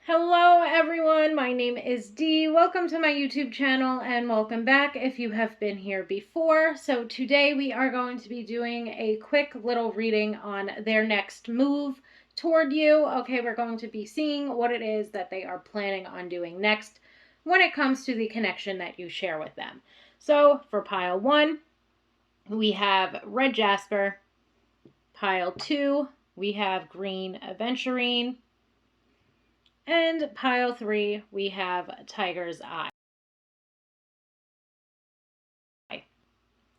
Hello everyone, my name is Dee. Welcome to my YouTube channel and welcome back if you have been here before. So today we are going to be doing a quick little reading on their next move toward you. Okay, we're going to be seeing what it is that they are planning on doing next when it comes to the connection that you share with them. So for pile 1, we have red jasper. Pile 2, we have green aventurine. And pile 3, we have tiger's eye.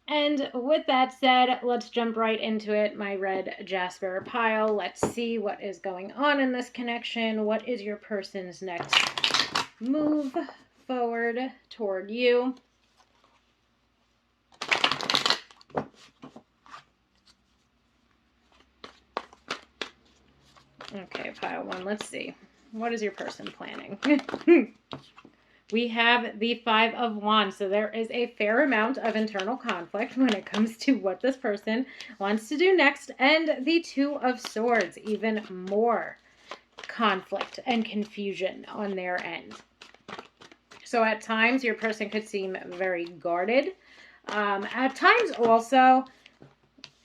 And with that said, let's jump right into it. My red jasper pile. Let's see what is going on in this connection. What is your person's next move forward toward you? Okay, pile 1, let's see. What is your person planning? We have the Five of Wands. So there is a fair amount of internal conflict when it comes to what this person wants to do next. And the Two of Swords, even more conflict and confusion on their end. So at times your person could seem very guarded. At times also,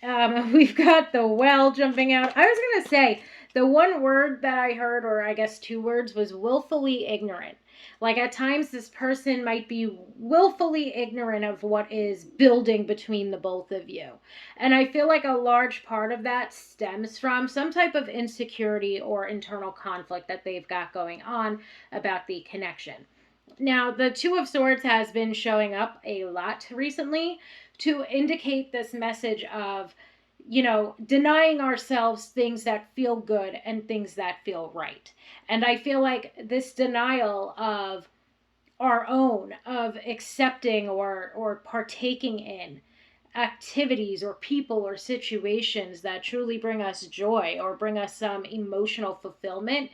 we've got the well jumping out. I was going to say, the one word that I heard, or I guess two words, was willfully ignorant. Like at times this person might be willfully ignorant of what is building between the both of you. And I feel like a large part of that stems from some type of insecurity or internal conflict that they've got going on about the connection. Now, the Two of Swords has been showing up a lot recently to indicate this message of, denying ourselves things that feel good and things that feel right. And I feel like this denial of our own, of accepting or partaking in activities or people or situations that truly bring us joy or bring us some emotional fulfillment,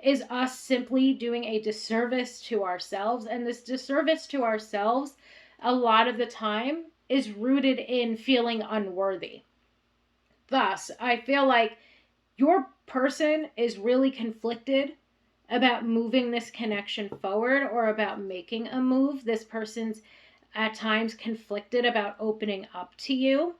is us simply doing a disservice to ourselves. And this disservice to ourselves, a lot of the time, is rooted in feeling unworthy. Thus, I feel like your person is really conflicted about moving this connection forward or about making a move. This person's at times conflicted about opening up to you,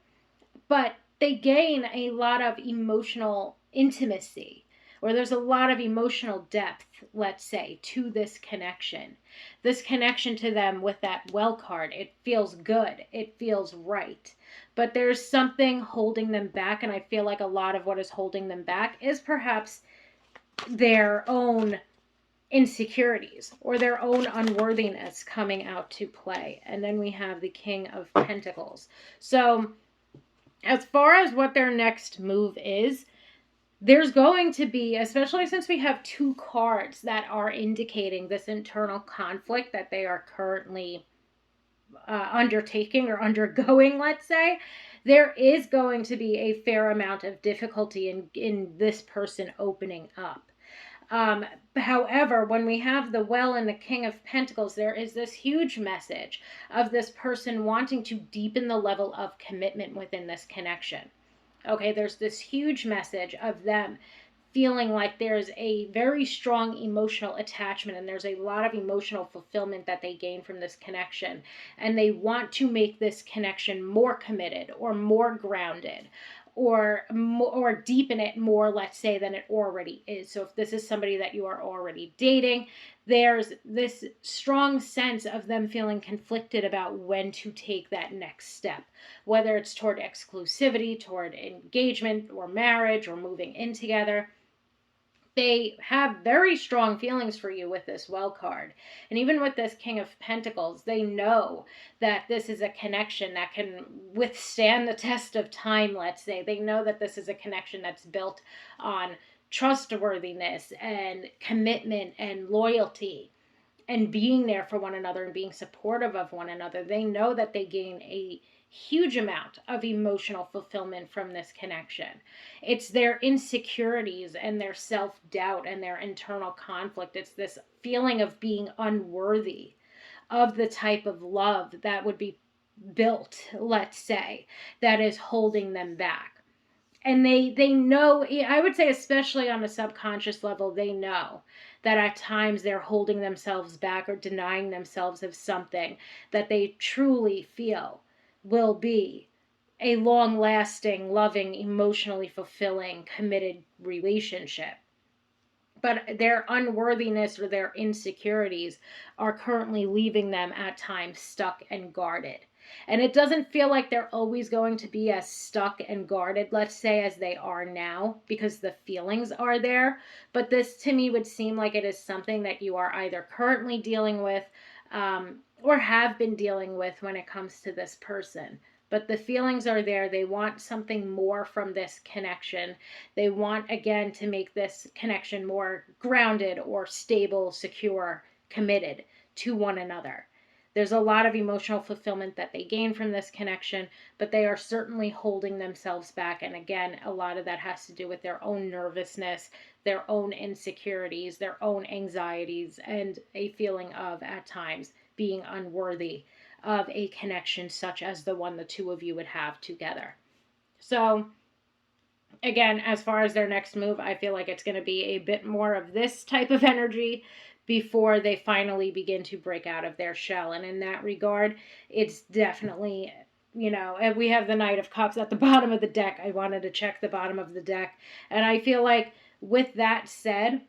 but they gain a lot of emotional intimacy, or there's a lot of emotional depth, let's say, to this connection. This connection to them with that well card, it feels good, it feels right. But there's something holding them back, and I feel like a lot of what is holding them back is perhaps their own insecurities or their own unworthiness coming out to play. And then we have the King of Pentacles. So as far as what their next move is, there's going to be, especially since we have two cards that are indicating this internal conflict that they are currently undertaking or undergoing, let's say, there is going to be a fair amount of difficulty in this person opening up. However, when we have the well and the King of Pentacles, there is this huge message of this person wanting to deepen the level of commitment within this connection. Okay, there's this huge message of them feeling like there's a very strong emotional attachment and there's a lot of emotional fulfillment that they gain from this connection. And they want to make this connection more committed or more grounded or deepen it more, let's say, than it already is. So if this is somebody that you are already dating, there's this strong sense of them feeling conflicted about when to take that next step, whether it's toward exclusivity, toward engagement or marriage or moving in together. They have very strong feelings for you with this well card. And even with this King of Pentacles, they know that this is a connection that can withstand the test of time, let's say. They know that this is a connection that's built on trustworthiness and commitment and loyalty and being there for one another and being supportive of one another. They know that they gain a huge amount of emotional fulfillment from this connection. It's their insecurities and their self-doubt and their internal conflict. It's this feeling of being unworthy of the type of love that would be built, let's say, that is holding them back. And they know, I would say especially on a subconscious level, they know that at times they're holding themselves back or denying themselves of something that they truly feel will be a long-lasting, loving, emotionally fulfilling, committed relationship. But their unworthiness or their insecurities are currently leaving them at times stuck and guarded. And it doesn't feel like they're always going to be as stuck and guarded, let's say, as they are now, because the feelings are there. But this to me would seem like it is something that you are either currently dealing with, or have been dealing with when it comes to this person. But the feelings are there. They want something more from this connection. They want, again, to make this connection more grounded or stable, secure, committed to one another. There's a lot of emotional fulfillment that they gain from this connection, but they are certainly holding themselves back. And again, a lot of that has to do with their own nervousness, their own insecurities, their own anxieties, and a feeling of, at times, being unworthy of a connection such as the one the two of you would have together. So again, as far as their next move, I feel like it's going to be a bit more of this type of energy before they finally begin to break out of their shell. And in that regard, it's definitely, and we have the Knight of Cups at the bottom of the deck. I wanted to check the bottom of the deck. And I feel like with that said,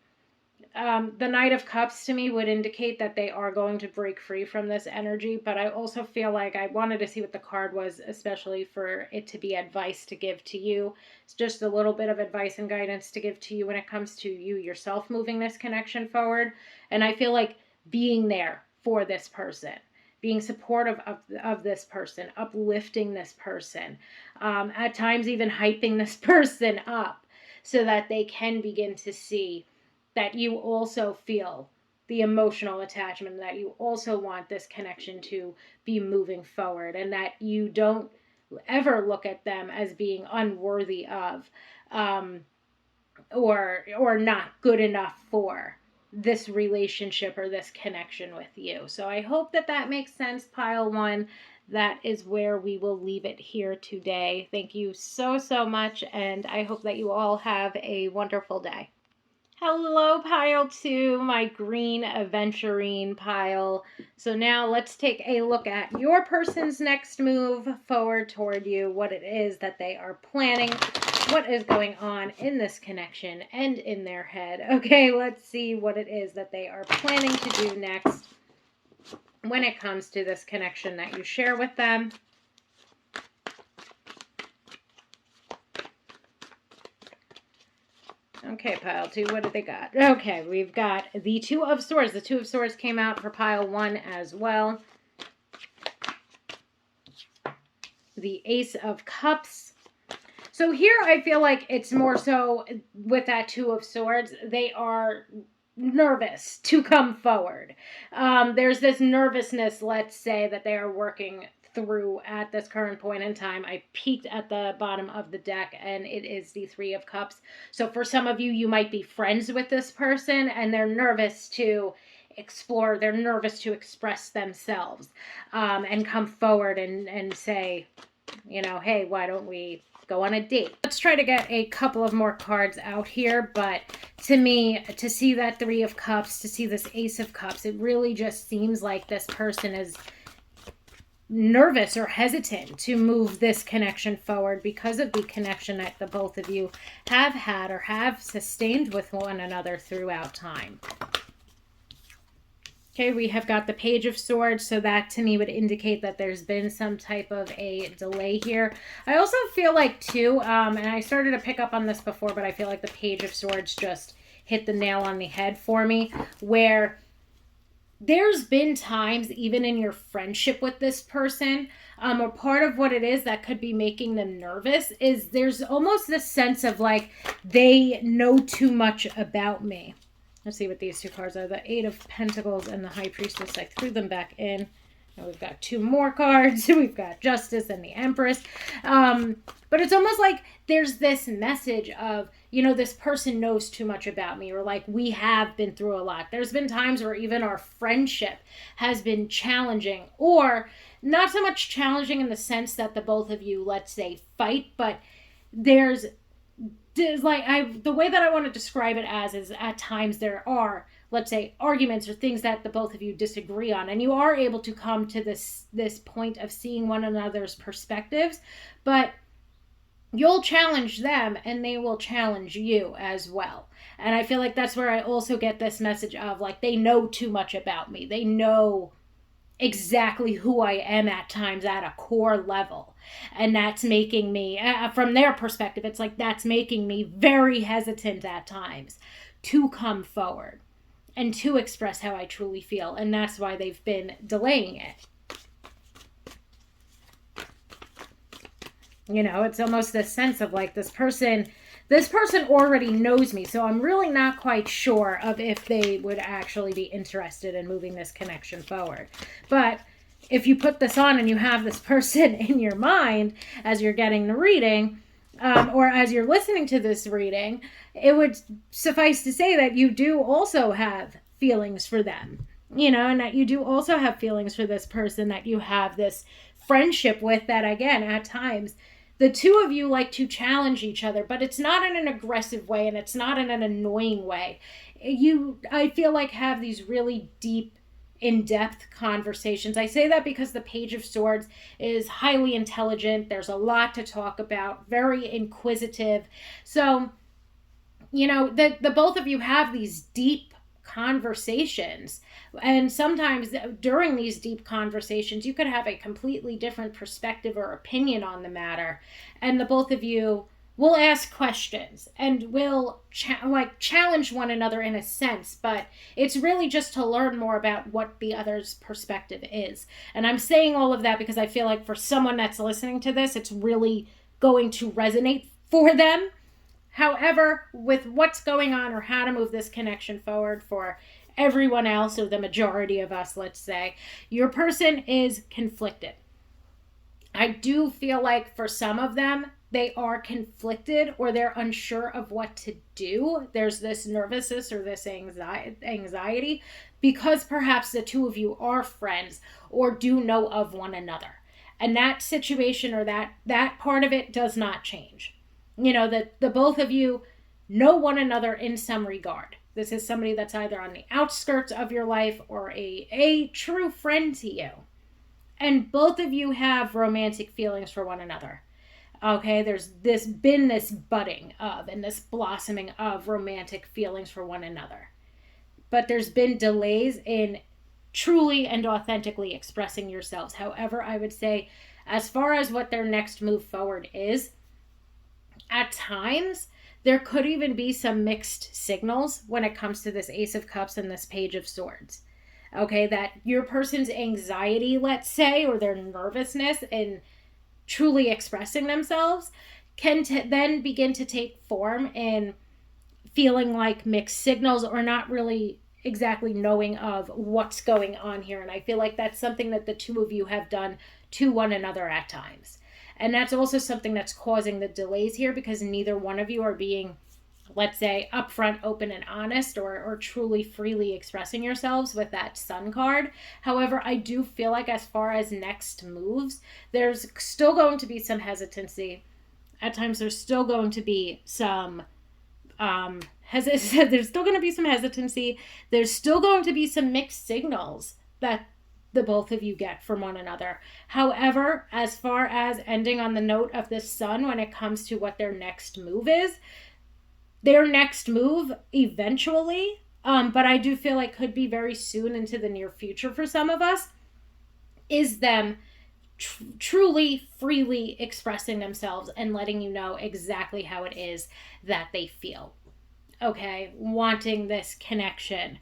the Knight of Cups to me would indicate that they are going to break free from this energy, but I also feel like I wanted to see what the card was, especially for it to be advice to give to you. It's just a little bit of advice and guidance to give to you when it comes to you yourself moving this connection forward. And I feel like being there for this person, being supportive of this person, uplifting this person, at times even hyping this person up so that they can begin to see that you also feel the emotional attachment, that you also want this connection to be moving forward, and that you don't ever look at them as being unworthy of, or not good enough for this relationship or this connection with you. So I hope that that makes sense, pile one. That is where we will leave it here today. Thank you so, so much, and I hope that you all have a wonderful day. Hello, pile two, my green aventurine pile. So now let's take a look at your person's next move forward toward you, what it is that they are planning, what is going on in this connection and in their head. Okay, let's see what it is that they are planning to do next when it comes to this connection that you share with them. Okay, pile two, what did they got? Okay, we've got the Two of Swords. The Two of Swords came out for pile one as well. The Ace of Cups. So here I feel like it's more so with that Two of Swords, they are nervous to come forward. There's this nervousness, let's say, that they are working through at this current point in time. I peeked at the bottom of the deck and it is the Three of Cups. So for some of you, you might be friends with this person and they're nervous to explore, they're nervous to express themselves, and come forward and say, hey, why don't we go on a date? Let's try to get a couple of more cards out here, but to me, to see that Three of Cups, to see this Ace of Cups, it really just seems like this person is nervous or hesitant to move this connection forward because of the connection that the both of you have had or have sustained with one another throughout time. Okay, we have got the Page of Swords, so that to me would indicate that there's been some type of a delay here. I also feel like too, and I started to pick up on this before, but I feel like the Page of Swords just hit the nail on the head for me, where there's been times, even in your friendship with this person, or part of what it is that could be making them nervous is there's almost this sense of like, they know too much about me. Let's see what these two cards are. The Eight of Pentacles and the High Priestess. I threw them back in. Now we've got two more cards. We've got Justice and the Empress. But it's almost like there's this message of, this person knows too much about me, or like we have been through a lot. There's been times where even our friendship has been challenging, or not so much challenging in the sense that the both of you, let's say, fight, but there's like, the way that I want to describe it as is at times there are let's say, arguments or things that the both of you disagree on, and you are able to come to this point of seeing one another's perspectives, but you'll challenge them and they will challenge you as well. And I feel like that's where I also get this message of, like, they know too much about me. They know exactly who I am at times at a core level. And that's making me, from their perspective, it's like that's making me very hesitant at times to come forward and to express how I truly feel. And that's why they've been delaying it. You know, it's almost this sense of like this person already knows me, so I'm really not quite sure of if they would actually be interested in moving this connection forward. But if you put this on and you have this person in your mind as you're getting the reading, or as you're listening to this reading, it would suffice to say that you do also have feelings for them, you know, and that you do also have feelings for this person that you have this friendship with, that again, at times, the two of you like to challenge each other, but it's not in an aggressive way and it's not in an annoying way. You, I feel like, have these really deep, in-depth conversations. I say that because the Page of Swords is highly intelligent. There's a lot to talk about, very inquisitive. So, you know, the both of you have these deep conversations, and sometimes during these deep conversations you could have a completely different perspective or opinion on the matter, and the both of you will ask questions and will challenge one another in a sense, but it's really just to learn more about what the other's perspective is. And I'm saying all of that because I feel like for someone that's listening to this, it's really going to resonate for them. However, with what's going on or how to move this connection forward for everyone else, or the majority of us, let's say, your person is conflicted. I do feel like for some of them, they are conflicted or they're unsure of what to do. There's this nervousness or this anxiety because perhaps the two of you are friends or do know of one another. And that situation or that part of it does not change. You know, that the both of you know one another in some regard. This is somebody that's either on the outskirts of your life or a true friend to you. And both of you have romantic feelings for one another. Okay, there's been this budding of and this blossoming of romantic feelings for one another. But there's been delays in truly and authentically expressing yourselves. However, I would say, as far as what their next move forward is, at times, there could even be some mixed signals when it comes to this Ace of Cups and this Page of Swords. Okay, that your person's anxiety, let's say, or their nervousness in truly expressing themselves can then begin to take form in feeling like mixed signals or not really exactly knowing of what's going on here. And I feel like that's something that the two of you have done to one another at times. And that's also something that's causing the delays here because neither one of you are being, let's say, upfront, open, and honest or truly freely expressing yourselves with that Sun card. However, I do feel like as far as next moves, there's still going to be some hesitancy. At times, there's still going to be some there's still going to be some hesitancy. There's still going to be some mixed signals that the both of you get from one another. However, as far as ending on the note of the Sun when it comes to what their next move is, their next move eventually, but I do feel like could be very soon into the near future for some of us, is them truly freely expressing themselves and letting you know exactly how it is that they feel. Okay, wanting this connection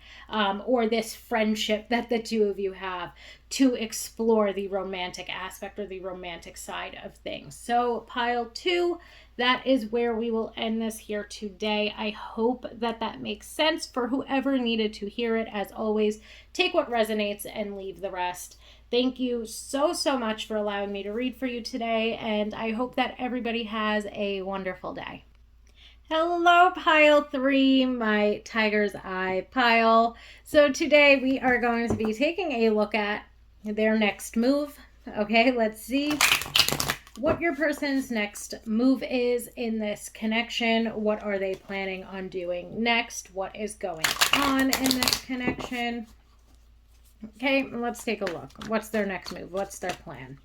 or this friendship that the two of you have to explore the romantic aspect or the romantic side of things. So pile 2, that is where we will end this here today. I hope that makes sense for whoever needed to hear it. As always, take what resonates and leave the rest. Thank you so much for allowing me to read for you today, and I hope that everybody has a wonderful day. Hello, pile 3, my tiger's eye pile. So today we are going to be taking a look at their next move. Okay, let's see what your person's next move is in this connection. What are they planning on doing next? What is going on in this connection? Okay, let's take a look. What's their next move? What's their plan?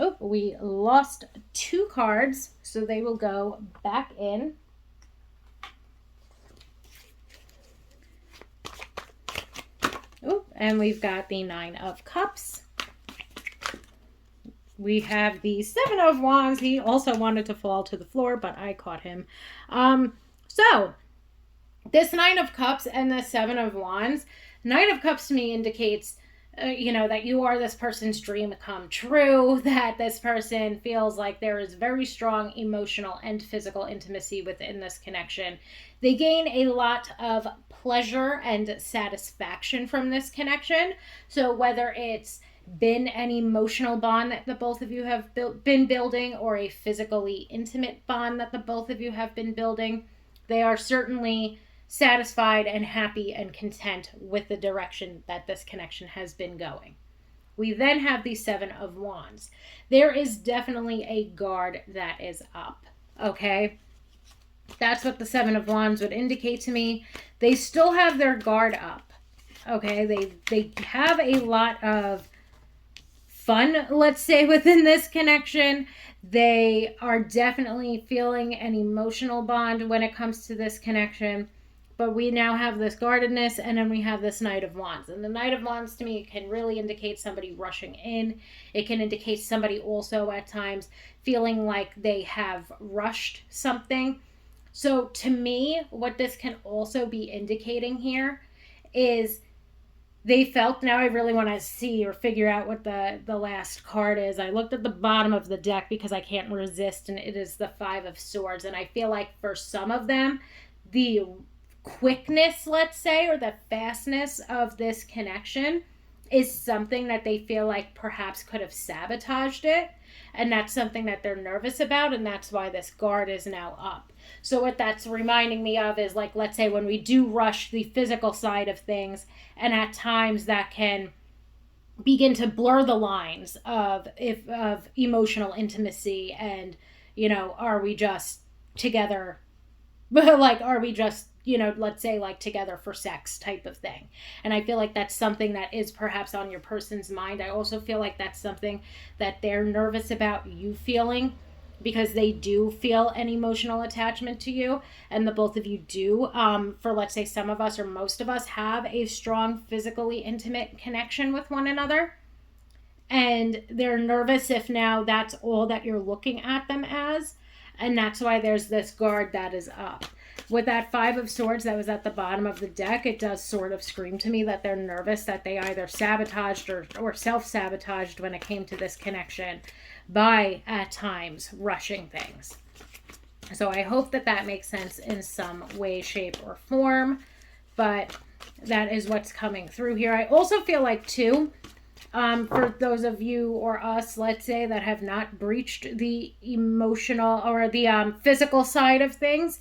Oh, we lost 2 cards, so they will go back in. Oh, and we've got the 9 of Cups. We have the 7 of Wands. He also wanted to fall to the floor, but I caught him. So this 9 of Cups and the 7 of Wands. 9 of Cups to me indicates, that you are this person's dream come true, that this person feels like there is very strong emotional and physical intimacy within this connection. They gain a lot of pleasure and satisfaction from this connection. So whether it's been an emotional bond that the both of you have been building, or a physically intimate bond that the both of you have been building, they are certainly satisfied and happy and content with the direction that this connection has been going. We then have the 7 of Wands. There is definitely a guard that is up, okay? That's what the 7 of Wands would indicate to me. They still have their guard up, okay? They have a lot of fun, let's say, within this connection. They are definitely feeling an emotional bond when it comes to this connection. But we now have this guardedness, and then we have this Knight of Wands. And the Knight of Wands to me can really indicate somebody rushing in. It can indicate somebody also at times feeling like they have rushed something. So to me, what this can also be indicating here is they felt, now I really want to see or figure out what the last card is. I looked at the bottom of the deck because I can't resist, and it is the 5 of Swords. And I feel like for some of them, the quickness, let's say, or the fastness of this connection is something that they feel like perhaps could have sabotaged it. And that's something that they're nervous about, and that's why this guard is now up. So what that's reminding me of is, like, let's say when we do rush the physical side of things, and at times that can begin to blur the lines of emotional intimacy and, are we just together, like, are we just, let's say, like, together for sex type of thing. And I feel like that's something that is perhaps on your person's mind. I also feel like that's something that they're nervous about you feeling, because they do feel an emotional attachment to you, and the both of you do. For, let's say, some of us or most of us have a strong physically intimate connection with one another, and they're nervous if now that's all that you're looking at them as, and that's why there's this guard that is up. With that 5 of Swords that was at the bottom of the deck, it does sort of scream to me that they're nervous that they either sabotaged or self-sabotaged when it came to this connection by, at times, rushing things. So I hope that that makes sense in some way, shape, or form, but that is what's coming through here. I also feel like, too, for those of you or us, let's say, that have not breached the emotional or the physical side of things,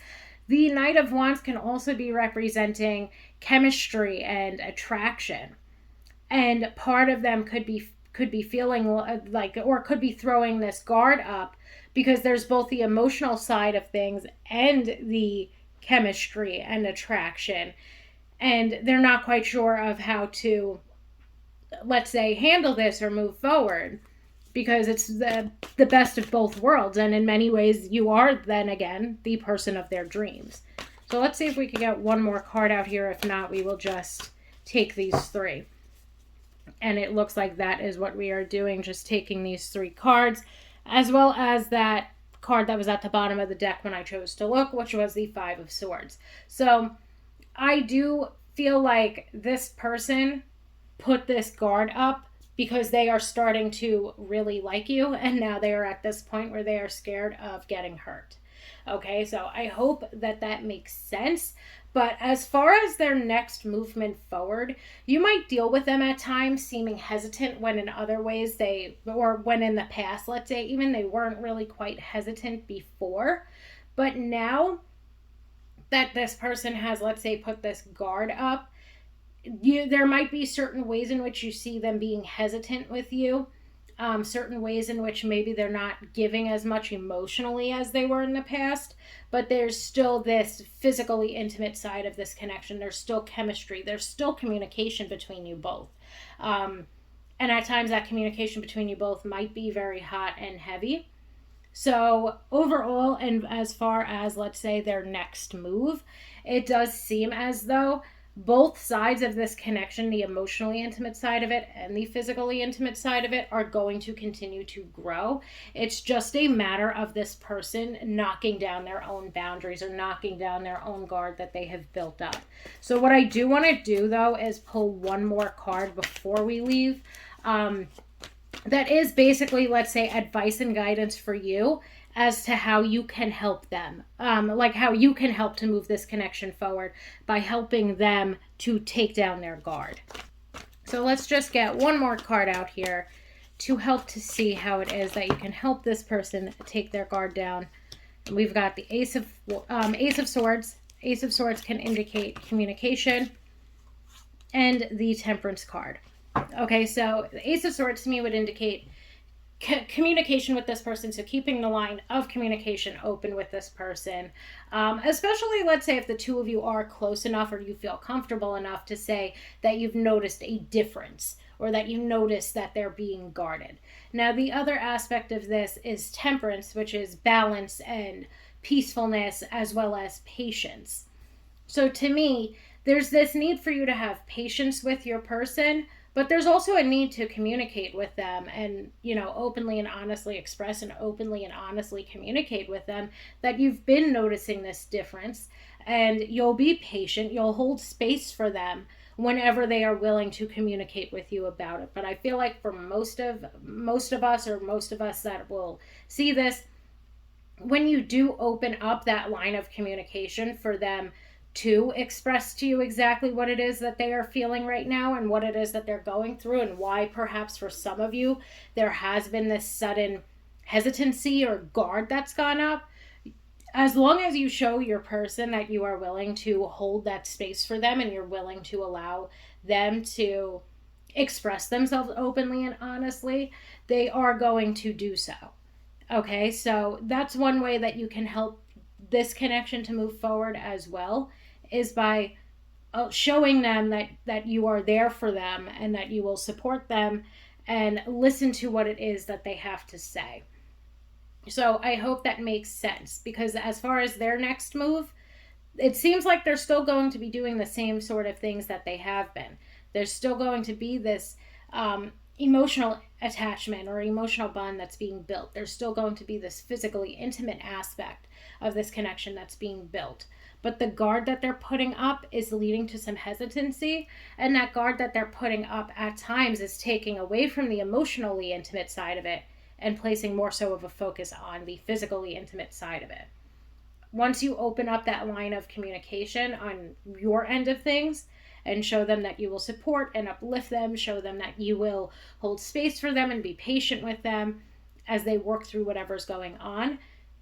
the Knight of Wands can also be representing chemistry and attraction. And part of them could be feeling like, or could be throwing this guard up, because there's both the emotional side of things and the chemistry and attraction. And they're not quite sure of how to, let's say, handle this or move forward, because it's the best of both worlds, and in many ways you are then again the person of their dreams. So let's see if we can get one more card out here. If not, we will just take these 3. And it looks like that is what we are doing, just taking these 3 cards, as well as that card that was at the bottom of the deck when I chose to look, which was the 5 of Swords. So I do feel like this person put this guard up because they are starting to really like you, and now they are at this point where they are scared of getting hurt. Okay, so I hope that that makes sense. But as far as their next movement forward, you might deal with them at times seeming hesitant when in other ways or when in the past, let's say, even they weren't really quite hesitant before. But now that this person has, let's say, put this guard up, there might be certain ways in which you see them being hesitant with you. certain ways in which maybe they're not giving as much emotionally as they were in the past, but there's still this physically intimate side of this connection. There's still chemistry, there's still communication between you both. And at times that communication between you both might be very hot and heavy. So overall, and as far as, let's say, their next move, it does seem as though both sides of this connection, the emotionally intimate side of it and the physically intimate side of it, are going to continue to grow. It's just a matter of this person knocking down their own boundaries or knocking down their own guard that they have built up. So what I do want to do, though, is pull one more card before we leave. That is basically, let's say, advice and guidance for you as to how you can help them. Like how you can help to move this connection forward by helping them to take down their guard. So let's just get one more card out here to help to see how it is that you can help this person take their guard down. And we've got the Ace of Swords. Ace of Swords can indicate communication, and the Temperance card. Okay, so the Ace of Swords to me would indicate communication with this person, so keeping the line of communication open with this person, especially, let's say, if the two of you are close enough or you feel comfortable enough to say that you've noticed a difference or that you notice that they're being guarded. Now, the other aspect of this is Temperance, which is balance and peacefulness as well as patience. So to me, there's this need for you to have patience with your person, but there's also a need to communicate with them and, openly and honestly express and openly and honestly communicate with them that you've been noticing this difference, and you'll be patient. You'll hold space for them whenever they are willing to communicate with you about it. But I feel like for most of us that will see this, when you do open up that line of communication for them to express to you exactly what it is that they are feeling right now and what it is that they're going through, and why perhaps for some of you there has been this sudden hesitancy or guard that's gone up. As long as you show your person that you are willing to hold that space for them and you're willing to allow them to express themselves openly and honestly, they are going to do so. Okay, so that's one way that you can help this connection to move forward as well, is by showing them that you are there for them and that you will support them and listen to what it is that they have to say. So I hope that makes sense, because as far as their next move, it seems like they're still going to be doing the same sort of things that they have been. There's still going to be this emotional attachment or emotional bond that's being built. There's still going to be this physically intimate aspect of this connection that's being built. But the guard that they're putting up is leading to some hesitancy, and that guard that they're putting up at times is taking away from the emotionally intimate side of it and placing more so of a focus on the physically intimate side of it. Once you open up that line of communication on your end of things and show them that you will support and uplift them, show them that you will hold space for them and be patient with them as they work through whatever's going on,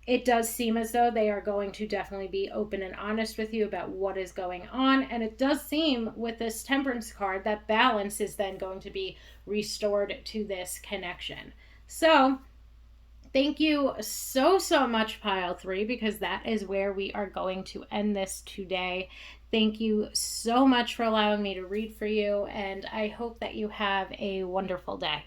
it does seem as though they are going to definitely be open and honest with you about what is going on. And it does seem with this Temperance card that balance is then going to be restored to this connection. So thank you so much, Pile 3, because that is where we are going to end this today. Thank you so much for allowing me to read for you, and I hope that you have a wonderful day.